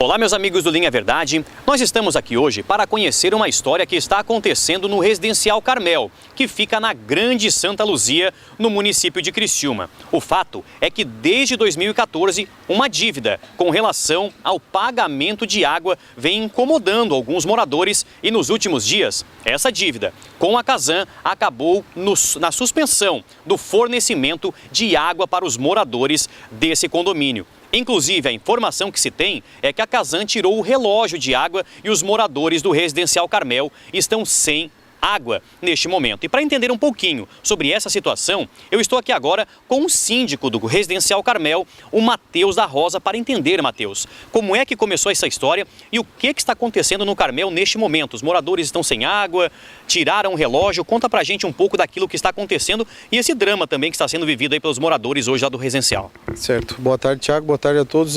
Olá, meus amigos do Linha Verdade. Nós estamos aqui hoje para conhecer uma história que está acontecendo no Residencial Carmel, que fica na Grande Santa Luzia, no município de Criciúma. O fato é que desde 2014, uma dívida com relação ao pagamento de água vem incomodando alguns moradores e nos últimos dias, essa dívida com a Casan acabou na suspensão do fornecimento de água para os moradores desse condomínio. Inclusive, a informação que se tem é que a Casan tirou o relógio de água e os moradores do Residencial Carmel estão sem água neste momento. E para entender um pouquinho sobre essa situação, eu estou aqui agora com o síndico do Residencial Carmel, o Matheus da Rosa, para entender, Matheus, como é que começou essa história e o que está acontecendo no Carmel neste momento. Os moradores estão sem água, tiraram o relógio. Conta pra gente um pouco daquilo que está acontecendo e esse drama também que está sendo vivido aí pelos moradores hoje lá do Residencial. Certo. Boa tarde, Thiago. Boa tarde a todos.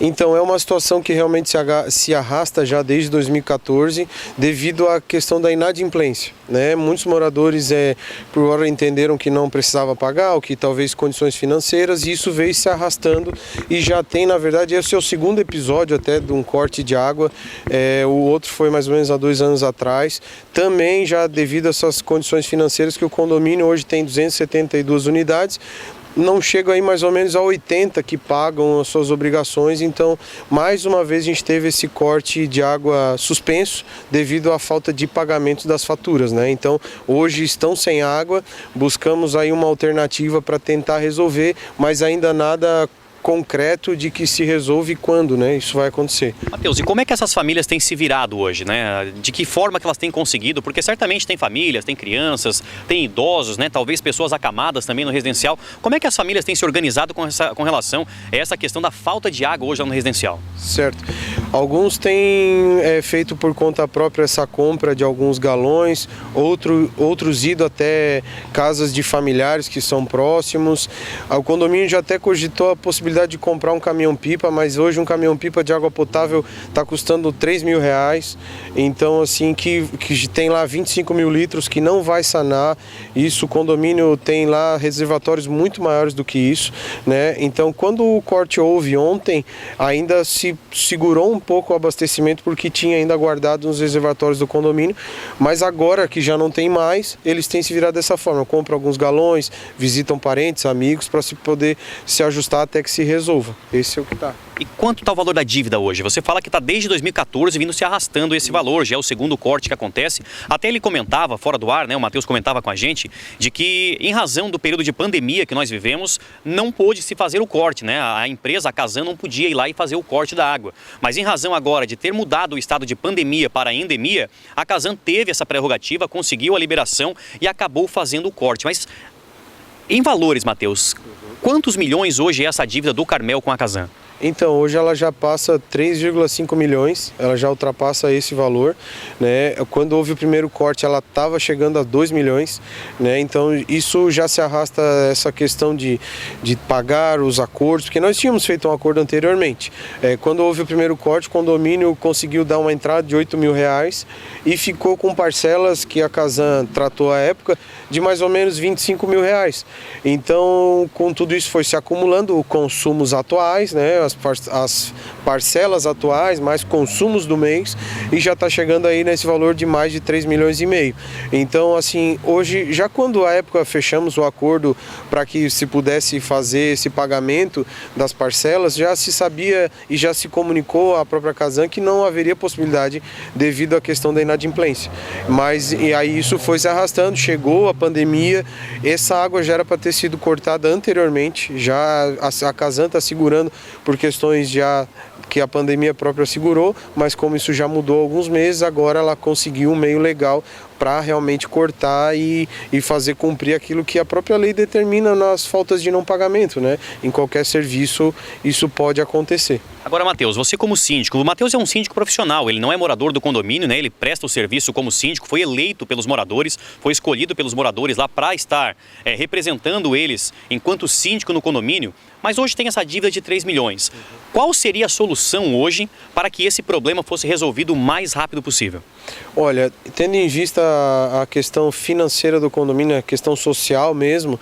Então, é uma situação que realmente se arrasta já desde 2014 devido à questão da inadimplência, né? Muitos moradores, por hora, entenderam que não precisava pagar, ou que talvez condições financeiras, e isso veio se arrastando e já tem, na verdade, esse é o segundo episódio até de um corte de água. O outro foi mais ou menos há 2 anos atrás, também já devido a essas condições financeiras que o condomínio hoje tem 272 unidades, não chega aí mais ou menos a 80 que pagam as suas obrigações. Então, mais uma vez a gente teve esse corte de água suspenso devido à falta de pagamento das faturas, né? Então, hoje estão sem água, buscamos aí uma alternativa para tentar resolver, mas ainda nada concreto de que se resolve quando, né? Isso vai acontecer. Matheus, e como é que essas famílias têm se virado hoje, né? De que forma que elas têm conseguido? Porque certamente tem famílias, tem crianças, tem idosos, né? Talvez pessoas acamadas também no residencial. Como é que as famílias têm se organizado com relação a essa questão da falta de água hoje lá no residencial? Certo. Alguns têm feito por conta própria essa compra de alguns galões, outros ido até casas de familiares que são próximos. O condomínio já até cogitou a possibilidade de comprar um caminhão-pipa, mas hoje um caminhão-pipa de água potável está custando R$3.000. Então, assim, que tem lá 25 mil litros que não vai sanar. Isso, o condomínio tem lá reservatórios muito maiores do que isso, né? Então, quando o corte houve ontem, ainda se segurou um pouco o abastecimento porque tinha ainda guardado nos reservatórios do condomínio, mas agora que já não tem mais, eles têm se virado dessa forma. Compram alguns galões, visitam parentes, amigos, para se poder se ajustar até que se resolva. Esse é o que está. E quanto está o valor da dívida hoje? Você fala que está desde 2014 vindo se arrastando esse valor, já é o segundo corte que acontece. Até ele comentava, fora do ar, né, o Matheus comentava com a gente, de que em razão do período de pandemia que nós vivemos, não pôde se fazer o corte, né? A empresa, a Casan, não podia ir lá e fazer o corte da água. Mas em razão agora de ter mudado o estado de pandemia para endemia, a Casan teve essa prerrogativa, conseguiu a liberação e acabou fazendo o corte. Mas em valores, Matheus, quantos milhões hoje é essa dívida do Carmel com a Casan? Então, hoje ela já passa 3,5 milhões, ela já ultrapassa esse valor, né? Quando houve o primeiro corte, ela estava chegando a 2 milhões, né? Então, isso já se arrasta essa questão de pagar os acordos, porque nós tínhamos feito um acordo anteriormente. Quando houve o primeiro corte, o condomínio conseguiu dar uma entrada de R$8.000 e ficou com parcelas que a Casan tratou à época de mais ou menos R$25.000. Então, com tudo isso foi se acumulando, consumos atuais, né? As parcelas atuais, mais consumos do mês, e já está chegando aí nesse valor de mais de 3,5 milhões. Então, assim, hoje, já quando à época fechamos o acordo para que se pudesse fazer esse pagamento das parcelas, já se sabia e já se comunicou à própria Casan que não haveria possibilidade devido à questão da inadimplência. Mas e aí isso foi se arrastando, chegou a pandemia, essa água já era para ter sido cortada anteriormente, já a Casan está segurando por questões já que a pandemia própria segurou, mas como isso já mudou há alguns meses, agora ela conseguiu um meio legal para realmente cortar e fazer cumprir aquilo que a própria lei determina nas faltas de não pagamento, né? Em qualquer serviço isso pode acontecer. Agora, Matheus, você como síndico, o Matheus é um síndico profissional, ele não é morador do condomínio, né? Ele presta o serviço como síndico, foi eleito pelos moradores, foi escolhido pelos moradores lá para estar representando eles enquanto síndico no condomínio, mas hoje tem essa dívida de 3 milhões. Qual seria a solução hoje para que esse problema fosse resolvido o mais rápido possível? Olha, tendo em vista a questão financeira do condomínio, a questão social mesmo,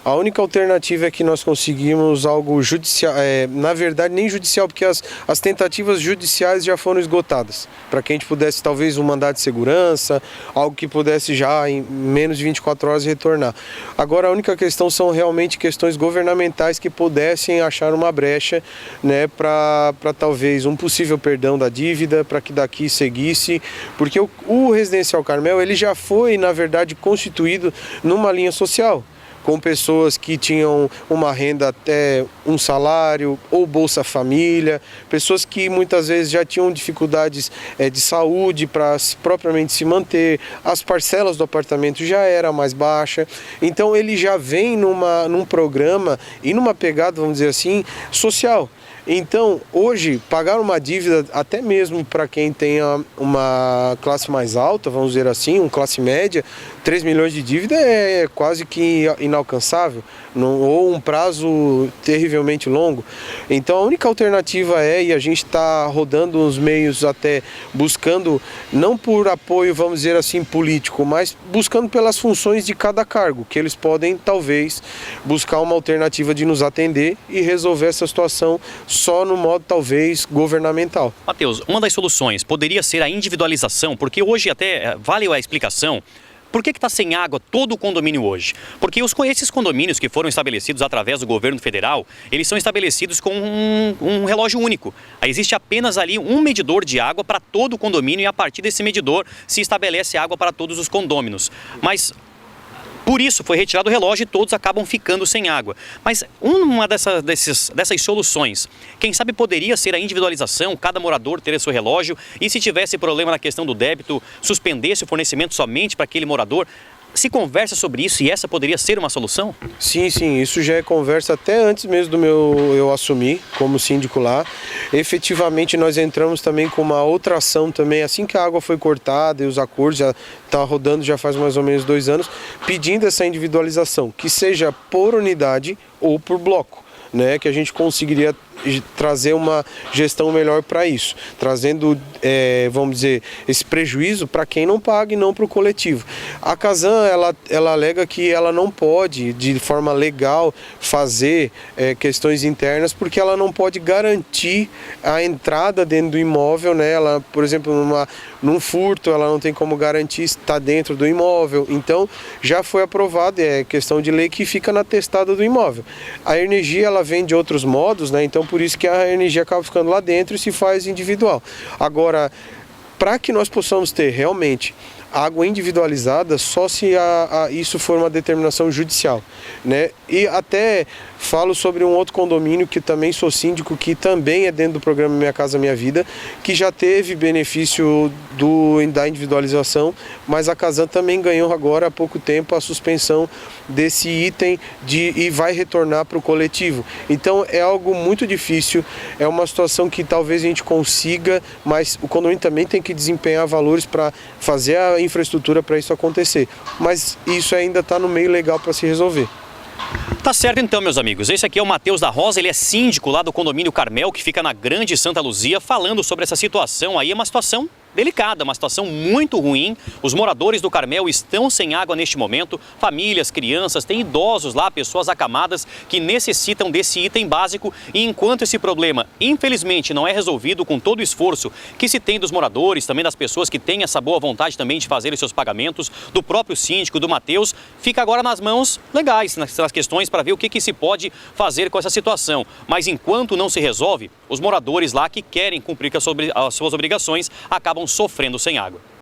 A única alternativa é que nós conseguimos algo judicial, na verdade nem judicial, porque as tentativas judiciais já foram esgotadas, para que a gente pudesse talvez um mandado de segurança, algo que pudesse já em menos de 24 horas retornar. Agora a única questão são realmente questões governamentais que pudessem achar uma brecha, né, para talvez um possível perdão da dívida, para que daqui seguisse, porque o Residencial Carmel ele já foi, na verdade, constituído numa linha social, com pessoas que tinham uma renda até um salário ou Bolsa Família, pessoas que muitas vezes já tinham dificuldades de saúde para propriamente se manter, as parcelas do apartamento já era mais baixa, então ele já vem num programa e numa pegada, vamos dizer assim, social. Então, hoje, pagar uma dívida, até mesmo para quem tenha uma classe mais alta, vamos dizer assim, uma classe média, 3 milhões de dívida é quase que inalcançável, ou um prazo terrivelmente longo. Então, a única alternativa e a gente está rodando os meios até buscando, não por apoio, vamos dizer assim, político, mas buscando pelas funções de cada cargo, que eles podem, talvez, buscar uma alternativa de nos atender e resolver essa situação só no modo, talvez, governamental. Matheus, uma das soluções poderia ser a individualização, porque hoje até vale a explicação. Por que está sem água todo o condomínio hoje? Porque esses condomínios que foram estabelecidos através do governo federal, eles são estabelecidos com um relógio único. Aí existe apenas ali um medidor de água para todo o condomínio e a partir desse medidor se estabelece água para todos os condôminos. Mas por isso foi retirado o relógio e todos acabam ficando sem água. Mas uma dessas soluções, quem sabe poderia ser a individualização, cada morador ter seu relógio e se tivesse problema na questão do débito, suspendesse o fornecimento somente para aquele morador. Se conversa sobre isso e essa poderia ser uma solução? Sim, isso já é conversa até antes mesmo eu assumir como síndico lá. Efetivamente nós entramos também com uma outra ação também, assim que a água foi cortada e os acordos já está rodando já faz mais ou menos 2 anos, pedindo essa individualização, que seja por unidade ou por bloco, né, que a gente conseguiria trazer uma gestão melhor para isso, trazendo, vamos dizer, esse prejuízo para quem não paga e não para o coletivo. A Casan, ela alega que ela não pode, de forma legal, fazer questões internas, porque ela não pode garantir a entrada dentro do imóvel, né? Ela, por exemplo, num furto, ela não tem como garantir estar dentro do imóvel. Então, já foi aprovado, é questão de lei que fica na testada do imóvel. A energia, ela vem de outros modos, né? Então, por isso que a energia acaba ficando lá dentro e se faz individual. Agora, para que nós possamos ter realmente água individualizada, só se isso for uma determinação judicial, né? E até falo sobre um outro condomínio que também sou síndico, que também é dentro do programa Minha Casa Minha Vida, que já teve benefício da individualização, mas a Casan também ganhou agora há pouco tempo a suspensão desse item e vai retornar para o coletivo. Então é algo muito difícil, é uma situação que talvez a gente consiga, mas o condomínio também tem que desempenhar valores para fazer a infraestrutura para isso acontecer. Mas isso ainda está no meio legal para se resolver. Tá certo então, meus amigos. Esse aqui é o Matheus da Rosa, ele é síndico lá do condomínio Carmel, que fica na Grande Santa Luzia, falando sobre essa situação aí. É uma situação delicada, uma situação muito ruim. Os moradores do Carmel estão sem água neste momento, famílias, crianças, tem idosos lá, pessoas acamadas que necessitam desse item básico e enquanto esse problema, infelizmente, não é resolvido com todo o esforço que se tem dos moradores, também das pessoas que têm essa boa vontade também de fazer os seus pagamentos, do próprio síndico, do Matheus, fica agora nas mãos legais, nas questões para ver o que se pode fazer com essa situação. Mas enquanto não se resolve, os moradores lá que querem cumprir com as suas obrigações acabam sofrendo sem água.